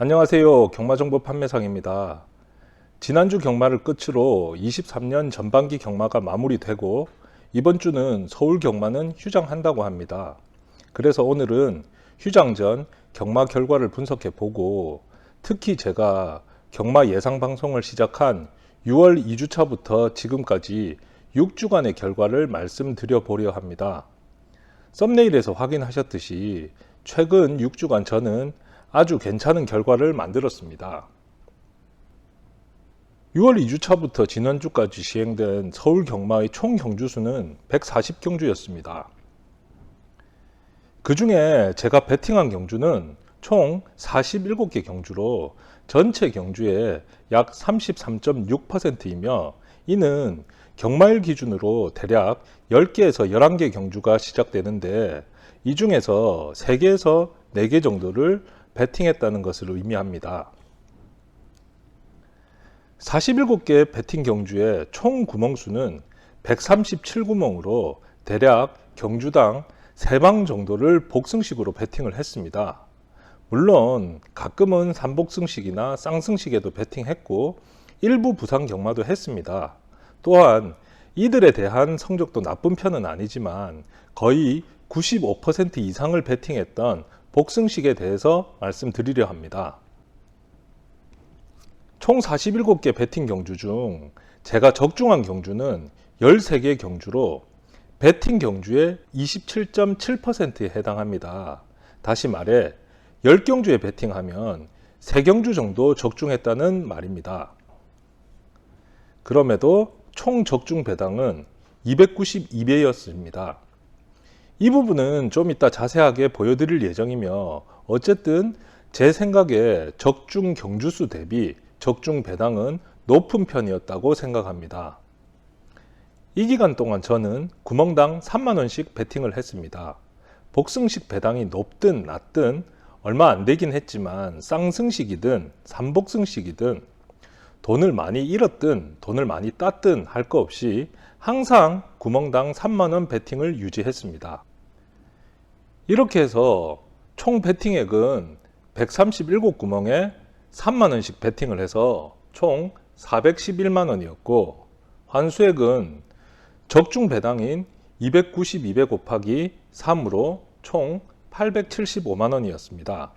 안녕하세요. 경마정보 판매상입니다. 지난주 경마를 끝으로 23년 전반기 경마가 마무리되고 이번 주는 서울 경마는 휴장한다고 합니다. 그래서 오늘은 휴장 전 경마 결과를 분석해 보고 특히 제가 경마 예상 방송을 시작한 6월 2주차부터 지금까지 6주간의 결과를 말씀드려 보려 합니다. 썸네일에서 확인하셨듯이 최근 6주간 저는 아주 괜찮은 결과를 만들었습니다. 6월 2주차부터 지난주까지 시행된 서울 경마의 총 경주수는 140경주였습니다. 그 중에 제가 베팅한 경주는 총 47개 경주로 전체 경주의 약 33.6%이며 이는 경마일 기준으로 대략 10개에서 11개 경주가 시작되는데 이 중에서 3개에서 4개 정도를 베팅했다는 것을 의미합니다. 47개 베팅 경주의 총 구멍수는 137구멍으로 대략 경주당 3방 정도를 복승식으로 베팅을 했습니다. 물론 가끔은 삼복승식이나 쌍승식에도 베팅했고 일부 부상 경마도 했습니다. 또한 이들에 대한 성적도 나쁜 편은 아니지만 거의 95% 이상을 베팅했던 복승식에 대해서 말씀드리려 합니다. 총 47개 베팅 경주 중 제가 적중한 경주는 13개 경주로 베팅 경주의 27.7%에 해당합니다. 다시 말해 10경주에 베팅하면 3경주 정도 적중했다는 말입니다. 그럼에도 총 적중 배당은 292배였습니다. 이 부분은 좀 이따 자세하게 보여드릴 예정이며 어쨌든 제 생각에 적중 경주수 대비 적중 배당은 높은 편이었다고 생각합니다. 이 기간 동안 저는 구멍당 3만원씩 베팅을 했습니다. 복승식 배당이 높든 낮든 얼마 안 되긴 했지만 쌍승식이든 삼복승식이든 돈을 많이 잃었든 돈을 많이 땄든 할 거 없이 항상 구멍당 3만원 베팅을 유지했습니다. 이렇게 해서 총 베팅액은 137구멍에 3만원씩 베팅을 해서 총 411만원이었고 환수액은 적중 배당인 292배 곱하기 3으로 총 875만원이었습니다.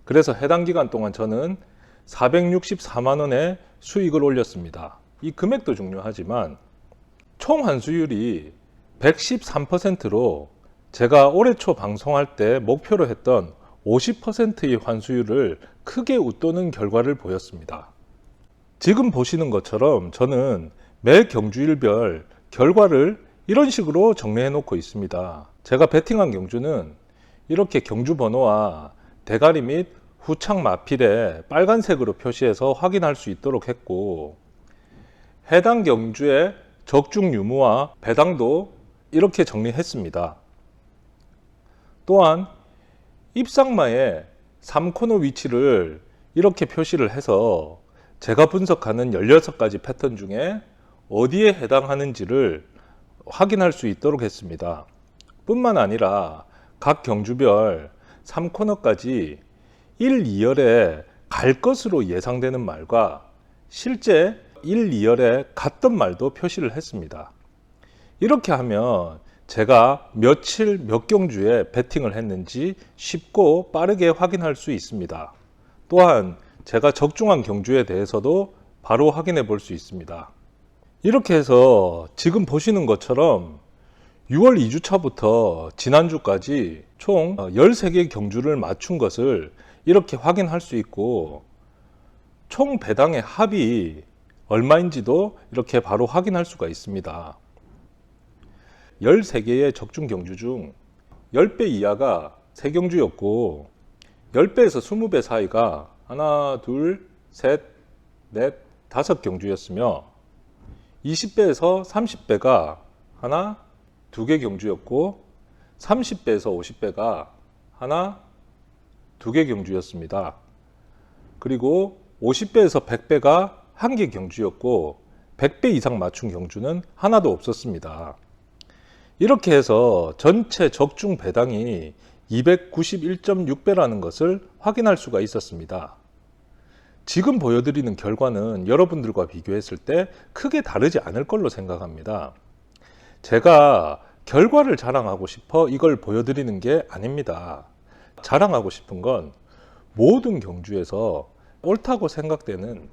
그래서 해당 기간 동안 저는 464만원의 수익을 올렸습니다. 이 금액도 중요하지만 총 환수율이 113%로 제가 올해 초 방송할 때 목표로 했던 50%의 환수율을 크게 웃도는 결과를 보였습니다. 지금 보시는 것처럼 저는 매 경주일별 결과를 이런 식으로 정리해 놓고 있습니다. 제가 베팅한 경주는 이렇게 경주 번호와 대가리 및 후창 마필에 빨간색으로 표시해서 확인할 수 있도록 했고 해당 경주의 적중 유무와 배당도 이렇게 정리했습니다. 또한 입상마의 3코너 위치를 이렇게 표시를 해서 제가 분석하는 16가지 패턴 중에 어디에 해당하는지를 확인할 수 있도록 했습니다. 뿐만 아니라 각 경주별 3코너까지 1, 2열에 갈 것으로 예상되는 말과 실제 1, 2열에 갔던 말도 표시를 했습니다. 이렇게 하면 제가 며칠 몇 경주에 베팅을 했는지 쉽고 빠르게 확인할 수 있습니다. 또한 제가 적중한 경주에 대해서도 바로 확인해 볼 수 있습니다. 이렇게 해서 지금 보시는 것처럼 6월 2주차부터 지난주까지 총 13개 경주를 맞춘 것을 이렇게 확인할 수 있고 총 배당의 합이 얼마인지도 이렇게 바로 확인할 수가 있습니다. 13개의 적중 경주 중 10배 이하가 3경주였고 10배에서 20배 사이가 하나, 둘, 셋, 넷, 5경주였으며 20배에서 30배가 하나, 2개 경주였고 30배에서 50배가 하나, 2개 경주였습니다. 그리고 50배에서 100배가 1개 경주였고 100배 이상 맞춘 경주는 하나도 없었습니다. 이렇게 해서 전체 적중 배당이 291.6배라는 것을 확인할 수가 있었습니다. 지금 보여드리는 결과는 여러분들과 비교했을 때 크게 다르지 않을 걸로 생각합니다. 제가 결과를 자랑하고 싶어 이걸 보여드리는 게 아닙니다. 자랑하고 싶은 건 모든 경주에서 옳다고 생각되는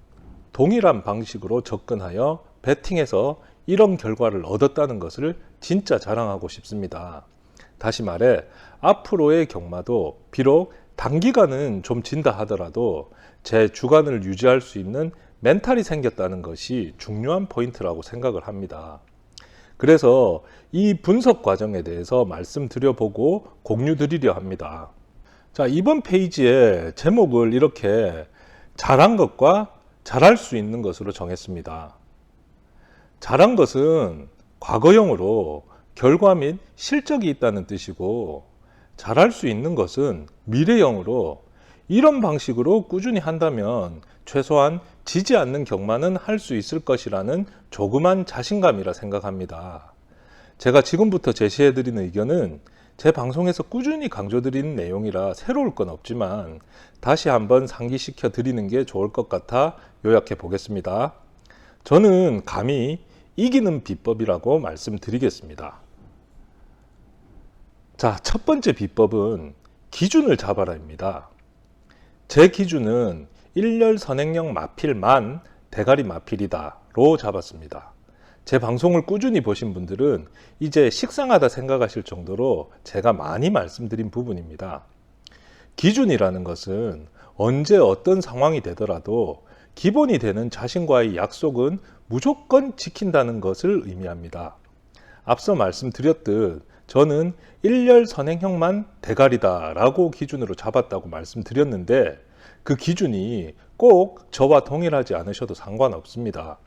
동일한 방식으로 접근하여 배팅해서 이런 결과를 얻었다는 것을 진짜 자랑하고 싶습니다. 다시 말해 앞으로의 경마도 비록 단기간은 좀 진다 하더라도 제 주관을 유지할 수 있는 멘탈이 생겼다는 것이 중요한 포인트라고 생각을 합니다. 그래서 이 분석 과정에 대해서 말씀드려보고 공유드리려 합니다. 자, 이번 페이지에 제목을 이렇게 잘한 것과 잘할 수 있는 것으로 정했습니다. 잘한 것은 과거형으로 결과 및 실적이 있다는 뜻이고, 잘할 수 있는 것은 미래형으로 이런 방식으로 꾸준히 한다면 최소한 지지 않는 경마는 할 수 있을 것이라는 조그만 자신감이라 생각합니다. 제가 지금부터 제시해드리는 의견은 제 방송에서 꾸준히 강조드리는 내용이라 새로울 건 없지만 다시 한번 상기시켜 드리는 게 좋을 것 같아 요약해 보겠습니다. 저는 감히 이기는 비법이라고 말씀드리겠습니다. 자, 첫 번째 비법은 기준을 잡아라입니다. 제 기준은 1열 선행형 마필만 대가리 마필이다로 잡았습니다. 제 방송을 꾸준히 보신 분들은 이제 식상하다 생각하실 정도로 제가 많이 말씀드린 부분입니다. 기준이라는 것은 언제 어떤 상황이 되더라도 기본이 되는 자신과의 약속은 무조건 지킨다는 것을 의미합니다. 앞서 말씀드렸듯 저는 1열 선행형만 대가리다 라고 기준으로 잡았다고 말씀드렸는데 그 기준이 꼭 저와 동일하지 않으셔도 상관없습니다.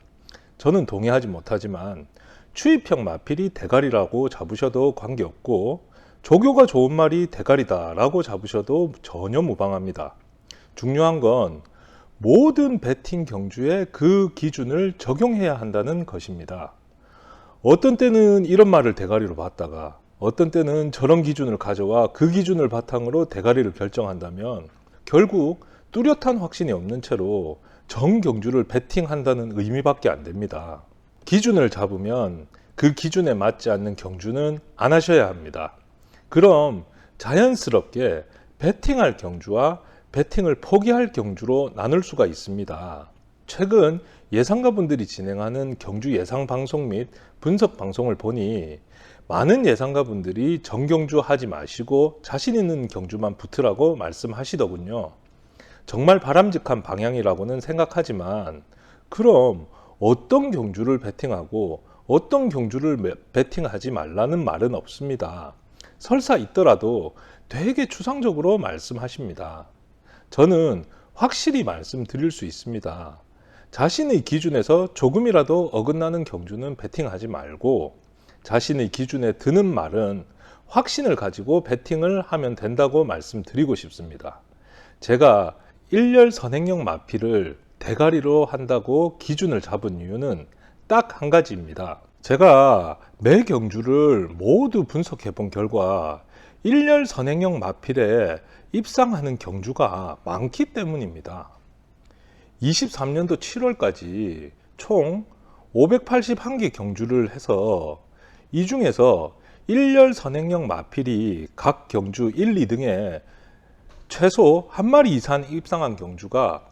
저는 동의하지 못하지만 추입형 마필이 대가리라고 잡으셔도 관계없고 조교가 좋은 말이 대가리다 라고 잡으셔도 전혀 무방합니다. 중요한 건 모든 배팅 경주에 그 기준을 적용해야 한다는 것입니다. 어떤 때는 이런 말을 대가리로 봤다가 어떤 때는 저런 기준을 가져와 그 기준을 바탕으로 대가리를 결정한다면 결국 뚜렷한 확신이 없는 채로 전 경주를 배팅한다는 의미밖에 안 됩니다. 기준을 잡으면 그 기준에 맞지 않는 경주는 안 하셔야 합니다. 그럼 자연스럽게 배팅할 경주와 배팅을 포기할 경주로 나눌 수가 있습니다. 최근 예상가분들이 진행하는 경주 예상 방송 및 분석 방송을 보니 많은 예상가분들이 전경주 하지 마시고 자신 있는 경주만 붙으라고 말씀하시더군요. 정말 바람직한 방향이라고는 생각하지만 그럼 어떤 경주를 배팅하고 어떤 경주를 배팅하지 말라는 말은 없습니다. 설사 있더라도 되게 추상적으로 말씀하십니다. 저는 확실히 말씀드릴 수 있습니다. 자신의 기준에서 조금이라도 어긋나는 경주는 배팅하지 말고 자신의 기준에 드는 말은 확신을 가지고 배팅을 하면 된다고 말씀드리고 싶습니다. 제가 1열 선행형 마필을 대가리로 한다고 기준을 잡은 이유는 딱 한 가지입니다. 제가 매 경주를 모두 분석해 본 결과 1열 선행형 마필에 입상하는 경주가 많기 때문입니다. 23년도 7월까지 총 581개 경주를 해서 이 중에서 1열 선행형 마필이 각 경주 1, 2등에 최소 한 마리 이상 입상한 경주가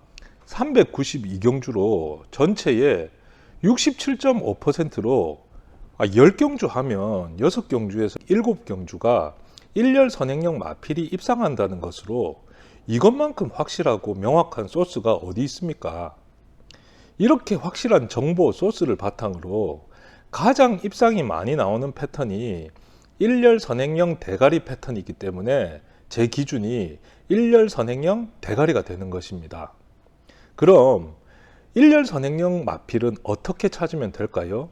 392경주로 전체의 67.5%로 10경주 하면 6경주에서 7경주가 1열 선행형 마필이 입상한다는 것으로 이것만큼 확실하고 명확한 소스가 어디 있습니까? 이렇게 확실한 정보 소스를 바탕으로 가장 입상이 많이 나오는 패턴이 1열 선행형 대가리 패턴이기 때문에 제 기준이 1열 선행형 대가리가 되는 것입니다. 그럼 1열 선행형 마필은 어떻게 찾으면 될까요?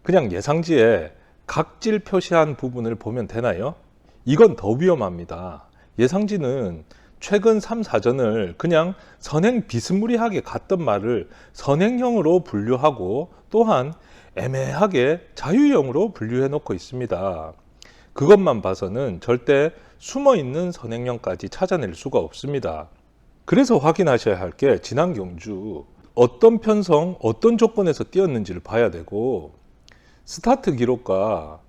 그냥 예상지에 각질 표시한 부분을 보면 되나요? 이건 더 위험합니다. 예상지는 최근 3, 4전을 그냥 선행 비스무리하게 갔던 말을 선행형으로 분류하고 또한 애매하게 자유형으로 분류해 놓고 있습니다. 그것만 봐서는 절대 숨어있는 선행형까지 찾아낼 수가 없습니다. 그래서 확인하셔야 할 게 지난 경주 어떤 편성, 어떤 조건에서 뛰었는지를 봐야 되고 스타트 기록과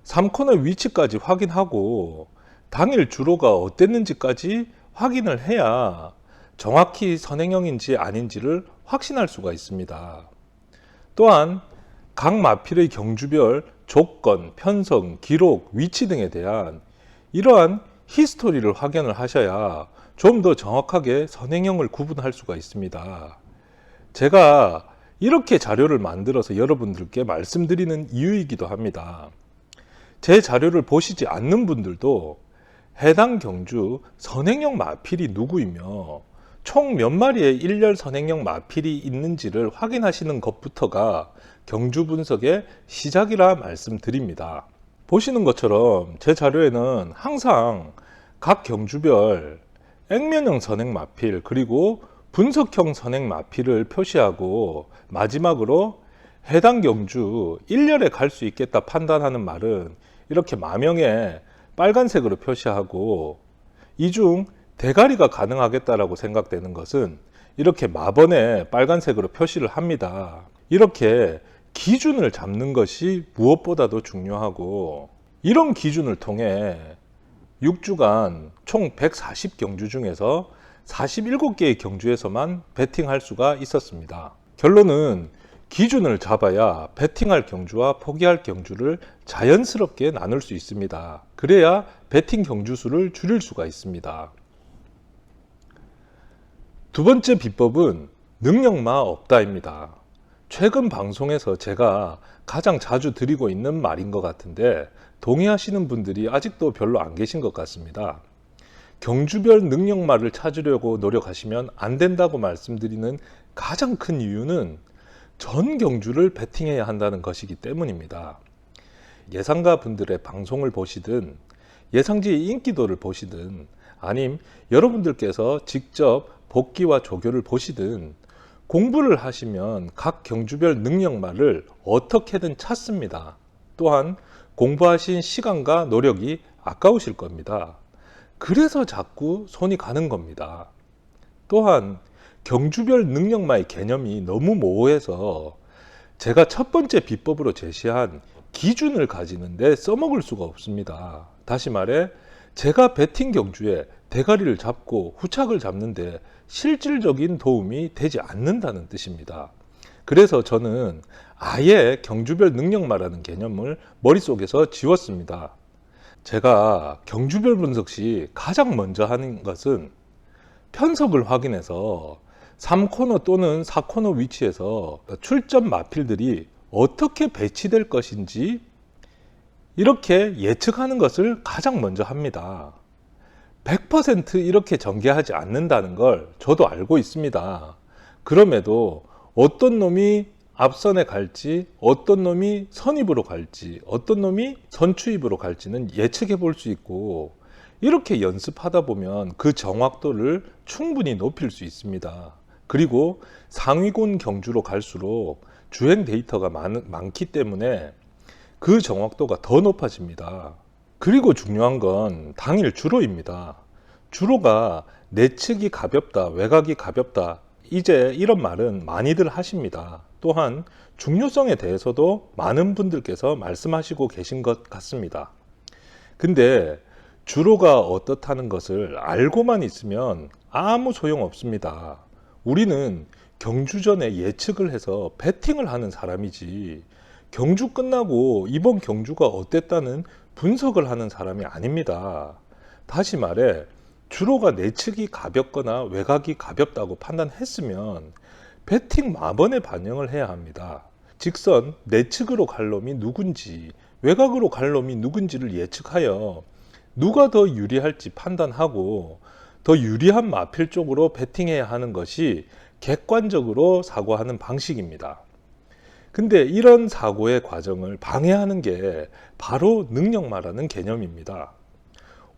3코너 위치까지 확인하고 당일 주로가 어땠는지까지 확인을 해야 정확히 선행형인지 아닌지를 확신할 수가 있습니다. 또한 각 마필의 경주별 조건, 편성, 기록, 위치 등에 대한 이러한 히스토리를 확인을 하셔야 좀 더 정확하게 선행형을 구분할 수가 있습니다. 제가 이렇게 자료를 만들어서 여러분들께 말씀드리는 이유이기도 합니다. 제 자료를 보시지 않는 분들도 해당 경주 선행형 마필이 누구이며 총 몇 마리의 일렬 선행형 마필이 있는지를 확인하시는 것부터가 경주 분석의 시작이라 말씀드립니다. 보시는 것처럼 제 자료에는 항상 각 경주별 액면형 선행 마필 그리고 분석형 선행 마필을 표시하고 마지막으로 해당 경주 1열에 갈 수 있겠다 판단하는 말은 이렇게 마명에 빨간색으로 표시하고 이 중 대가리가 가능하겠다라고 생각되는 것은 이렇게 마번에 빨간색으로 표시를 합니다. 이렇게 기준을 잡는 것이 무엇보다도 중요하고 이런 기준을 통해 6주간 총 140경주 중에서 47개의 경주에서만 베팅할 수가 있었습니다. 결론은 기준을 잡아야 베팅할 경주와 포기할 경주를 자연스럽게 나눌 수 있습니다. 그래야 베팅 경주 수를 줄일 수가 있습니다. 두 번째 비법은 능력마 없다입니다. 최근 방송에서 제가 가장 자주 드리고 있는 말인 것 같은데 동의하시는 분들이 아직도 별로 안 계신 것 같습니다. 경주별 능력마를 찾으려고 노력하시면 안 된다고 말씀드리는 가장 큰 이유는 전 경주를 베팅해야 한다는 것이기 때문입니다. 예상가 분들의 방송을 보시든 예상지의 인기도를 보시든 아님 여러분들께서 직접 복기와 조교를 보시든 공부를 하시면 각 경주별 능력마를 어떻게든 찾습니다. 또한 공부하신 시간과 노력이 아까우실 겁니다. 그래서 자꾸 손이 가는 겁니다. 또한 경주별 능력마의 개념이 너무 모호해서 제가 첫 번째 비법으로 제시한 기준을 가지는데 써먹을 수가 없습니다. 다시 말해 제가 베팅 경주에 대가리를 잡고 후착을 잡는데 실질적인 도움이 되지 않는다는 뜻입니다. 그래서 저는 아예 경주별 능력마라는 개념을 머릿속에서 지웠습니다. 제가 경주별 분석 시 가장 먼저 하는 것은 편석을 확인해서 3코너 또는 4코너 위치에서 출전 마필들이 어떻게 배치될 것인지 이렇게 예측하는 것을 가장 먼저 합니다. 100% 이렇게 전개하지 않는다는 걸 저도 알고 있습니다. 그럼에도 어떤 놈이 앞선에 갈지, 어떤 놈이 선입으로 갈지, 어떤 놈이 선추입으로 갈지는 예측해 볼 수 있고 이렇게 연습하다 보면 그 정확도를 충분히 높일 수 있습니다. 그리고 상위군 경주로 갈수록 주행 데이터가 많기 때문에 그 정확도가 더 높아집니다. 그리고 중요한 건 당일 주로입니다. 주로가 내측이 가볍다, 외곽이 가볍다, 이제 이런 말은 많이들 하십니다. 또한 중요성에 대해서도 많은 분들께서 말씀하시고 계신 것 같습니다. 근데 주로가 어떻다는 것을 알고만 있으면 아무 소용 없습니다. 우리는 경주 전에 예측을 해서 베팅을 하는 사람이지 경주 끝나고 이번 경주가 어땠다는 분석을 하는 사람이 아닙니다. 다시 말해 주로가 내측이 가볍거나 외곽이 가볍다고 판단했으면 베팅 마번에 반영을 해야 합니다. 직선 내측으로 갈 놈이 누군지 외곽으로 갈 놈이 누군지를 예측하여 누가 더 유리할지 판단하고 더 유리한 마필 쪽으로 베팅해야 하는 것이 객관적으로 사고하는 방식입니다. 근데 이런 사고의 과정을 방해하는 게 바로 능력마라는 개념입니다.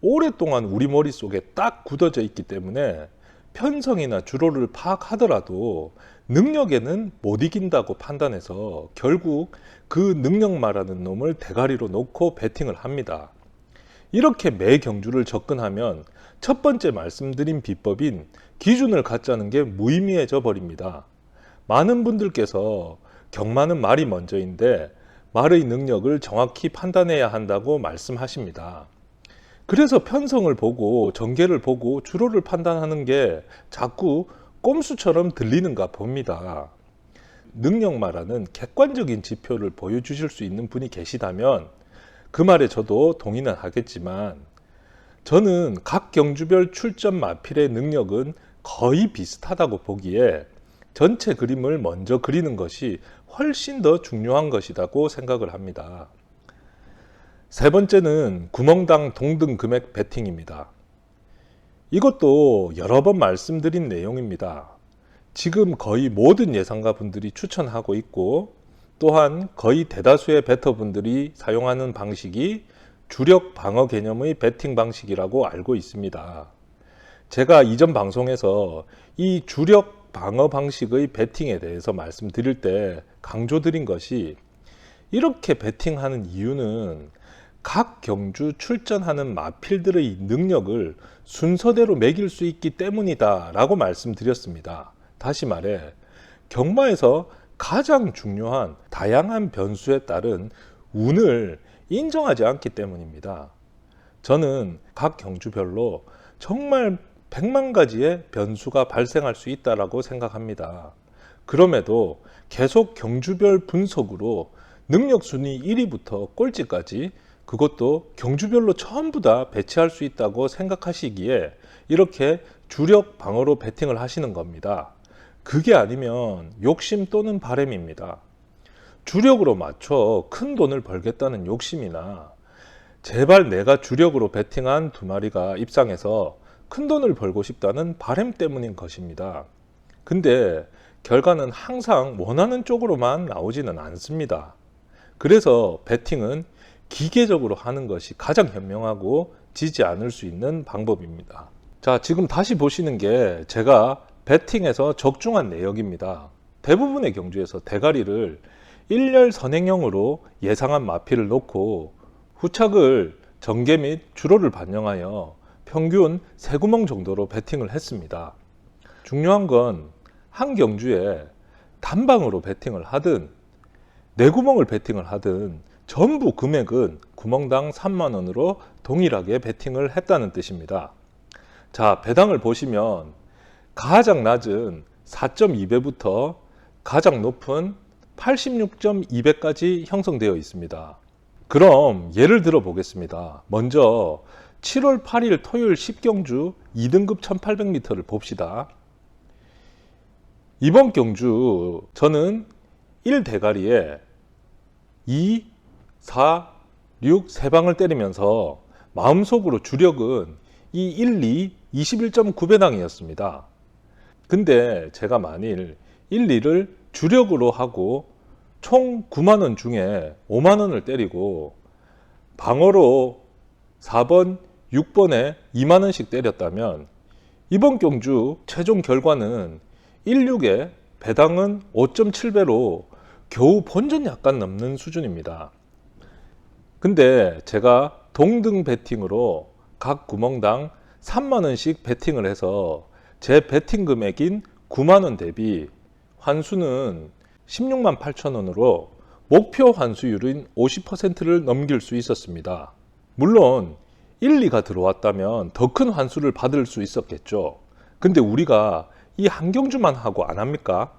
오랫동안 우리 머릿속에 딱 굳어져 있기 때문에 편성이나 주로를 파악하더라도 능력에는 못 이긴다고 판단해서 결국 그 능력마라는 놈을 대가리로 놓고 베팅을 합니다. 이렇게 매 경주를 접근하면 첫 번째 말씀드린 비법인 기준을 갖자는 게 무의미해져 버립니다. 많은 분들께서 경마는 말이 먼저인데 말의 능력을 정확히 판단해야 한다고 말씀하십니다. 그래서 편성을 보고 전개를 보고 주로를 판단하는 게 자꾸 꼼수처럼 들리는가 봅니다. 능력마라는 객관적인 지표를 보여주실 수 있는 분이 계시다면 그 말에 저도 동의는 하겠지만, 저는 각 경주별 출전 마필의 능력은 거의 비슷하다고 보기에 전체 그림을 먼저 그리는 것이 훨씬 더 중요한 것이라고 생각을 합니다. 세 번째는 구멍당 동등 금액 베팅입니다. 이것도 여러 번 말씀드린 내용입니다. 지금 거의 모든 예상가 분들이 추천하고 있고, 또한 거의 대다수의 베터분들이 사용하는 방식이 주력 방어 개념의 베팅 방식이라고 알고 있습니다. 제가 이전 방송에서 이 주력 방어 방식의 베팅에 대해서 말씀드릴 때 강조드린 것이, 이렇게 베팅하는 이유는 각 경주 출전하는 마필들의 능력을 순서대로 매길 수 있기 때문이다 라고 말씀드렸습니다. 다시 말해, 경마에서 가장 중요한 다양한 변수에 따른 운을 인정하지 않기 때문입니다. 저는 각 경주별로 정말 100만 가지의 변수가 발생할 수 있다고 생각합니다. 그럼에도 계속 경주별 분석으로 능력 순위 1위부터 꼴찌까지, 그것도 경주별로 전부 다 배치할 수 있다고 생각하시기에 이렇게 주력 방어로 베팅을 하시는 겁니다. 그게 아니면 욕심 또는 바램입니다. 주력으로 맞춰 큰 돈을 벌겠다는 욕심이나, 제발 내가 주력으로 베팅한 두 마리가 입상해서 큰 돈을 벌고 싶다는 바램 때문인 것입니다. 근데 결과는 항상 원하는 쪽으로만 나오지는 않습니다. 그래서 베팅은 기계적으로 하는 것이 가장 현명하고 지지 않을 수 있는 방법입니다. 자, 지금 다시 보시는 게 제가 베팅에서 적중한 내역입니다. 대부분의 경주에서 대가리를 1열 선행형으로 예상한 마필을 놓고 후착을 전개 및 주로를 반영하여 평균 3구멍 정도로 베팅을 했습니다. 중요한 건 한 경주에 단방으로 베팅을 하든 4구멍을 베팅을 하든 전부 금액은 구멍당 3만원으로 동일하게 베팅을 했다는 뜻입니다. 자, 배당을 보시면 가장 낮은 4.2배부터 가장 높은 86.2배까지 형성되어 있습니다. 그럼 예를 들어 보겠습니다. 먼저 7월 8일 토요일 10경주 2등급 1800m를 봅시다. 이번 경주 저는 1대가리에 2, 4, 6 3방을 때리면서 마음속으로 주력은 이 1, 2, 21.9배당이었습니다. 근데 제가 만일 1, 2를 주력으로 하고 총 9만원 중에 5만원을 때리고 방어로 4번, 6번에 2만원씩 때렸다면 이번 경주 최종 결과는 1, 6에 배당은 5.7배로 겨우 본전 약간 넘는 수준입니다. 근데 제가 동등 베팅으로 각 구멍당 3만원씩 베팅을 해서 제 베팅 금액인 9만원 대비 환수는 16만 8천원으로 목표 환수율인 50%를 넘길 수 있었습니다. 물론 1, 2가 들어왔다면 더 큰 환수를 받을 수 있었겠죠. 근데 우리가 이 한 경주만 하고 안 합니까?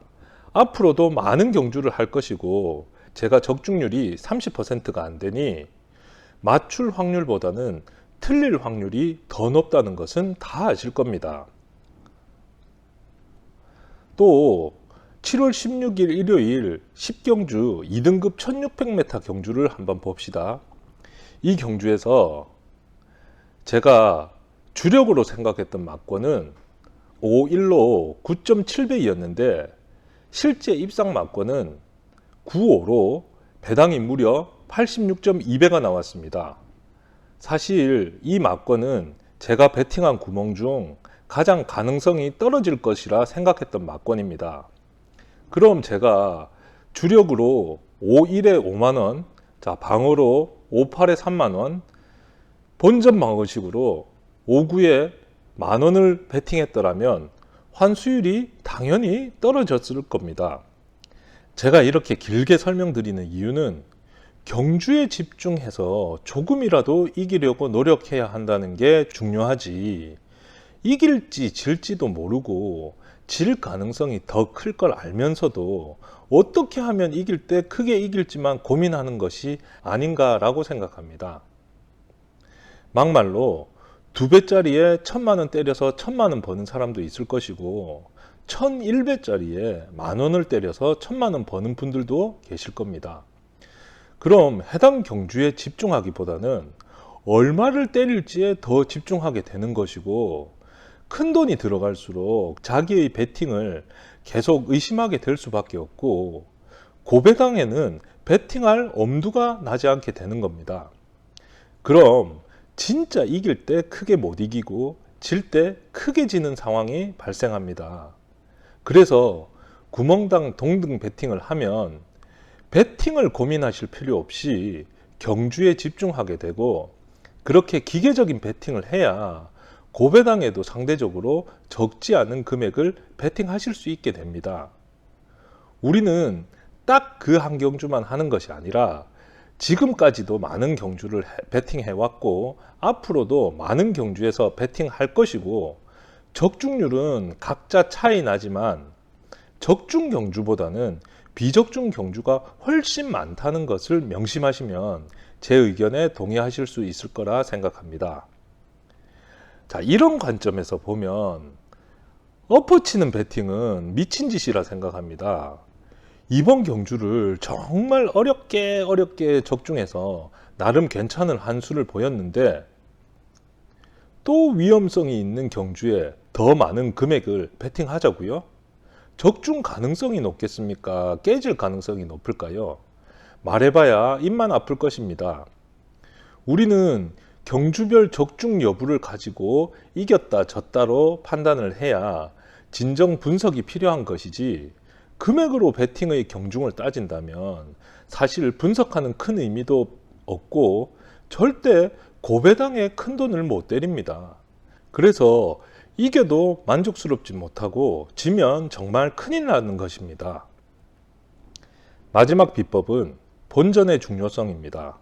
앞으로도 많은 경주를 할 것이고 제가 적중률이 30%가 안 되니 맞출 확률보다는 틀릴 확률이 더 높다는 것은 다 아실 겁니다. 또 7월 16일 일요일 10경주 2등급 1600m 경주를 한번 봅시다. 이 경주에서 제가 주력으로 생각했던 막권은 5-1로 9.7배이었는데 실제 입상 막권은 9-5로 배당이 무려 86.2배가 나왔습니다. 사실 이 막권은 제가 베팅한 구멍 중 가장 가능성이 떨어질 것이라 생각했던 막권입니다. 그럼 제가 주력으로 5-1에 5만원, 자 방어로 5-8에 3만원, 본전 방어식으로 5-9에 10,000원을 베팅했더라면 환수율이 당연히 떨어졌을 겁니다. 제가 이렇게 길게 설명드리는 이유는 경주에 집중해서 조금이라도 이기려고 노력해야 한다는 게 중요하지, 이길지 질지도 모르고 질 가능성이 더 클 걸 알면서도 어떻게 하면 이길 때 크게 이길지만 고민하는 것이 아닌가라고 생각합니다. 막말로 2배짜리에 1,000만원 때려서 1,000만원 버는 사람도 있을 것이고 1,100배짜리에 10,000원을 때려서 1,000만원 버는 분들도 계실 겁니다. 그럼 해당 경주에 집중하기보다는 얼마를 때릴지에 더 집중하게 되는 것이고, 큰 돈이 들어갈수록 자기의 베팅을 계속 의심하게 될 수밖에 없고, 고배당에는 베팅할 엄두가 나지 않게 되는 겁니다. 그럼 진짜 이길 때 크게 못 이기고 질 때 크게 지는 상황이 발생합니다. 그래서 구멍당 동등 베팅을 하면 베팅을 고민하실 필요 없이 경주에 집중하게 되고, 그렇게 기계적인 베팅을 해야 고배당에도 상대적으로 적지 않은 금액을 베팅하실 수 있게 됩니다. 우리는 딱 그 한 경주만 하는 것이 아니라 지금까지도 많은 경주를 베팅해 왔고 앞으로도 많은 경주에서 베팅할 것이고, 적중률은 각자 차이 나지만 적중 경주보다는 비적중 경주가 훨씬 많다는 것을 명심하시면 제 의견에 동의하실 수 있을 거라 생각합니다. 자, 이런 관점에서 보면 엎어치는 베팅은 미친 짓이라 생각합니다. 이번 경주를 정말 어렵게 적중해서 나름 괜찮은 한 수를 보였는데 또 위험성이 있는 경주에 더 많은 금액을 베팅하자고요? 적중 가능성이 높겠습니까? 깨질 가능성이 높을까요? 말해봐야 입만 아플 것입니다. 우리는 경주별 적중 여부를 가지고 이겼다 졌다로 판단을 해야 진정 분석이 필요한 것이지, 금액으로 베팅의 경중을 따진다면 사실 분석하는 큰 의미도 없고 절대 고배당에 큰 돈을 못 때립니다. 그래서 이겨도 만족스럽지 못하고 지면 정말 큰일 나는 것입니다. 마지막 비법은 본전의 중요성입니다.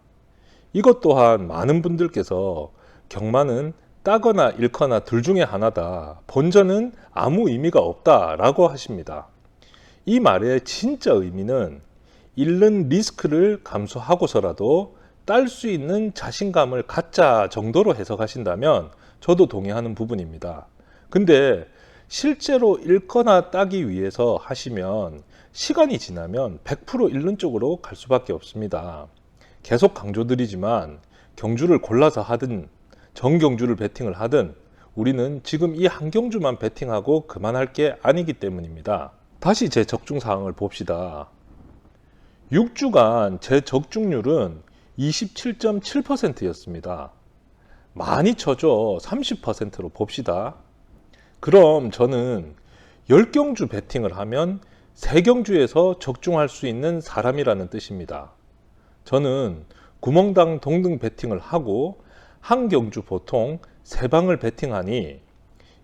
이것 또한 많은 분들께서 경마는 따거나 잃거나 둘 중에 하나다, 본전은 아무 의미가 없다 라고 하십니다. 이 말의 진짜 의미는 잃는 리스크를 감수하고서라도 딸 수 있는 자신감을 갖자 정도로 해석하신다면 저도 동의하는 부분입니다. 근데 실제로 잃거나 따기 위해서 하시면 시간이 지나면 100% 잃는 쪽으로 갈 수밖에 없습니다. 계속 강조드리지만 경주를 골라서 하든 정경주를 베팅을 하든 우리는 지금 이 한 경주만 베팅하고 그만할 게 아니기 때문입니다. 다시 제 적중 사항을 봅시다. 6주간 제 적중률은 27.7%였습니다. 많이 쳐줘 30%로 봅시다. 그럼 저는 10경주 베팅을 하면 3경주에서 적중할 수 있는 사람이라는 뜻입니다. 저는 구멍당 동등 베팅을 하고 한 경주 보통 3방을 베팅하니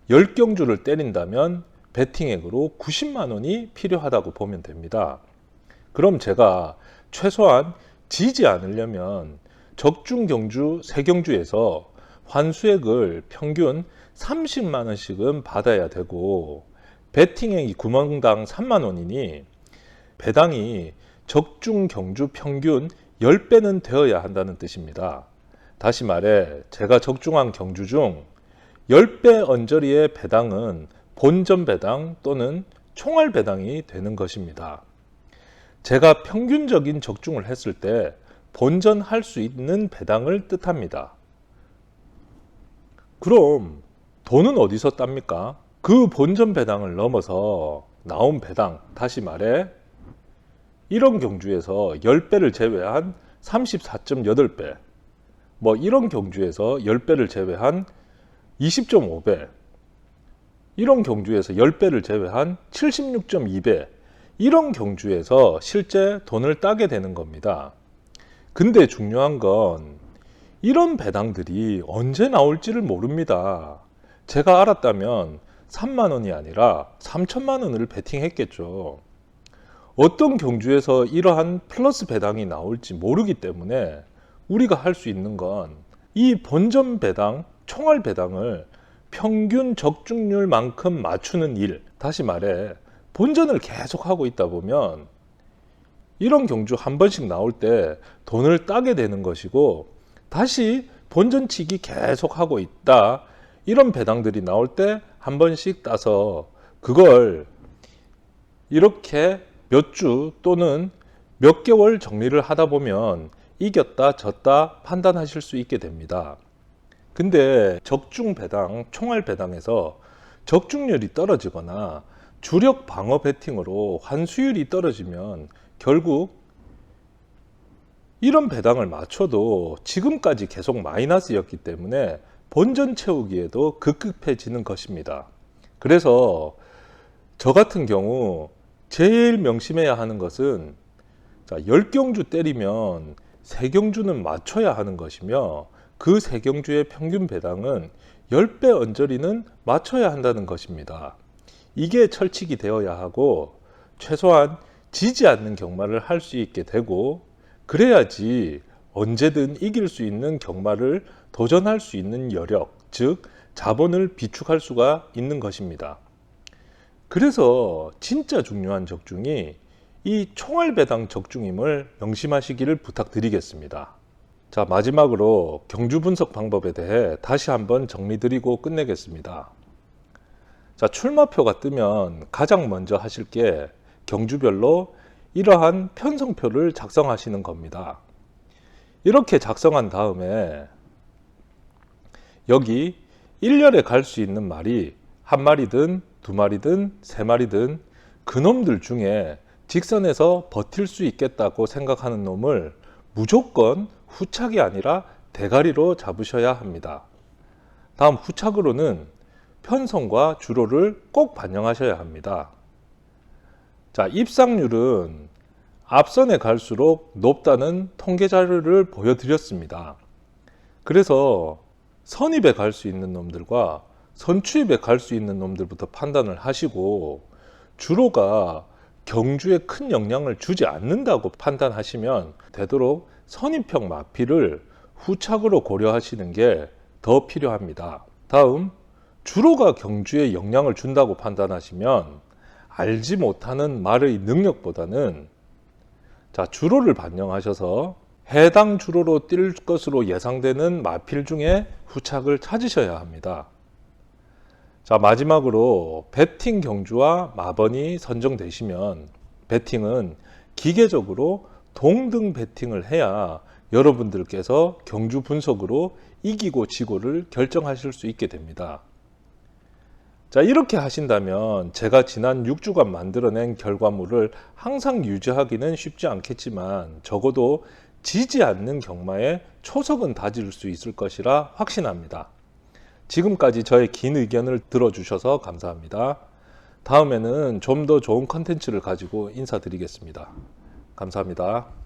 10경주를 때린다면 베팅액으로 90만 원이 필요하다고 보면 됩니다. 그럼 제가 최소한 지지 않으려면 적중 경주 3경주에서 환수액을 평균 30만 원씩은 받아야 되고, 베팅액이 구멍당 3만 원이니 배당이 적중 경주 평균 10배는 되어야 한다는 뜻입니다. 다시 말해 제가 적중한 경주 중 10배 언저리의 배당은 본전 배당 또는 총알 배당이 되는 것입니다. 제가 평균적인 적중을 했을 때 본전할 수 있는 배당을 뜻합니다. 그럼 돈은 어디서 땁니까? 그 본전 배당을 넘어서 나온 배당, 다시 말해 이런 경주에서 10배를 제외한 34.8배, 이런 경주에서 10배를 제외한 20.5배, 이런 경주에서 10배를 제외한 76.2배, 이런 경주에서 실제 돈을 따게 되는 겁니다. 근데 중요한 건 이런 배당들이 언제 나올지를 모릅니다. 제가 알았다면 3만 원이 아니라 3천만 원을 베팅했겠죠. 어떤 경주에서 이러한 플러스 배당이 나올지 모르기 때문에 우리가 할 수 있는 건 이 본전 배당, 총알 배당을 평균 적중률만큼 맞추는 일. 다시 말해 본전을 계속 하고 있다 보면 이런 경주 한 번씩 나올 때 돈을 따게 되는 것이고, 다시 본전치기 계속 하고 있다, 이런 배당들이 나올 때 한 번씩 따서 그걸 이렇게 몇 주 또는 몇 개월 정리를 하다 보면 이겼다 졌다 판단하실 수 있게 됩니다. 근데 적중 배당, 총알 배당에서 적중률이 떨어지거나 주력 방어 배팅으로 환수율이 떨어지면 결국 이런 배당을 맞춰도 지금까지 계속 마이너스였기 때문에 본전 채우기에도 급급해지는 것입니다. 그래서 저 같은 경우 제일 명심해야 하는 것은 10경주 때리면 3경주는 맞춰야 하는 것이며, 그 3경주의 평균 배당은 10배 언저리는 맞춰야 한다는 것입니다. 이게 철칙이 되어야 하고 최소한 지지 않는 경마를 할 수 있게 되고, 그래야지 언제든 이길 수 있는 경마를 도전할 수 있는 여력, 즉 자본을 비축할 수가 있는 것입니다. 그래서 진짜 중요한 적중이 이 총알 배당 적중임을 명심하시기를 부탁드리겠습니다. 자, 마지막으로 경주 분석 방법에 대해 다시 한번 정리드리고 끝내겠습니다. 자, 출마표가 뜨면 가장 먼저 하실 게 경주별로 이러한 편성표를 작성하시는 겁니다. 이렇게 작성한 다음에 여기 1년에 갈 수 있는 말이 한 마리든 두 마리든 세 마리든 그놈들 중에 직선에서 버틸 수 있겠다고 생각하는 놈을 무조건 후착이 아니라 대가리로 잡으셔야 합니다. 다음 후착으로는 편성과 주로를 꼭 반영하셔야 합니다. 자, 입상률은 앞선에 갈수록 높다는 통계 자료를 보여드렸습니다. 그래서 선입에 갈 수 있는 놈들과 선추입에 갈 수 있는 놈들부터 판단을 하시고, 주로가 경주에 큰 영향을 주지 않는다고 판단하시면 되도록 선입형 마피를 후착으로 고려하시는 게 더 필요합니다. 다음, 주로가 경주에 영향을 준다고 판단하시면 알지 못하는 말의 능력보다는 주로를 반영하셔서 해당 주로로 뛸 것으로 예상되는 마필 중에 후착을 찾으셔야 합니다. 자, 마지막으로 배팅 경주와 마번이 선정되시면 배팅은 기계적으로 동등 배팅을 해야 여러분들께서 경주 분석으로 이기고 지고를 결정하실 수 있게 됩니다. 자, 이렇게 하신다면 제가 지난 6주간 만들어낸 결과물을 항상 유지하기는 쉽지 않겠지만 적어도 지지 않는 경마에 초석은 다질 수 있을 것이라 확신합니다. 지금까지 저의 긴 의견을 들어주셔서 감사합니다. 다음에는 좀 더 좋은 컨텐츠를 가지고 인사드리겠습니다. 감사합니다.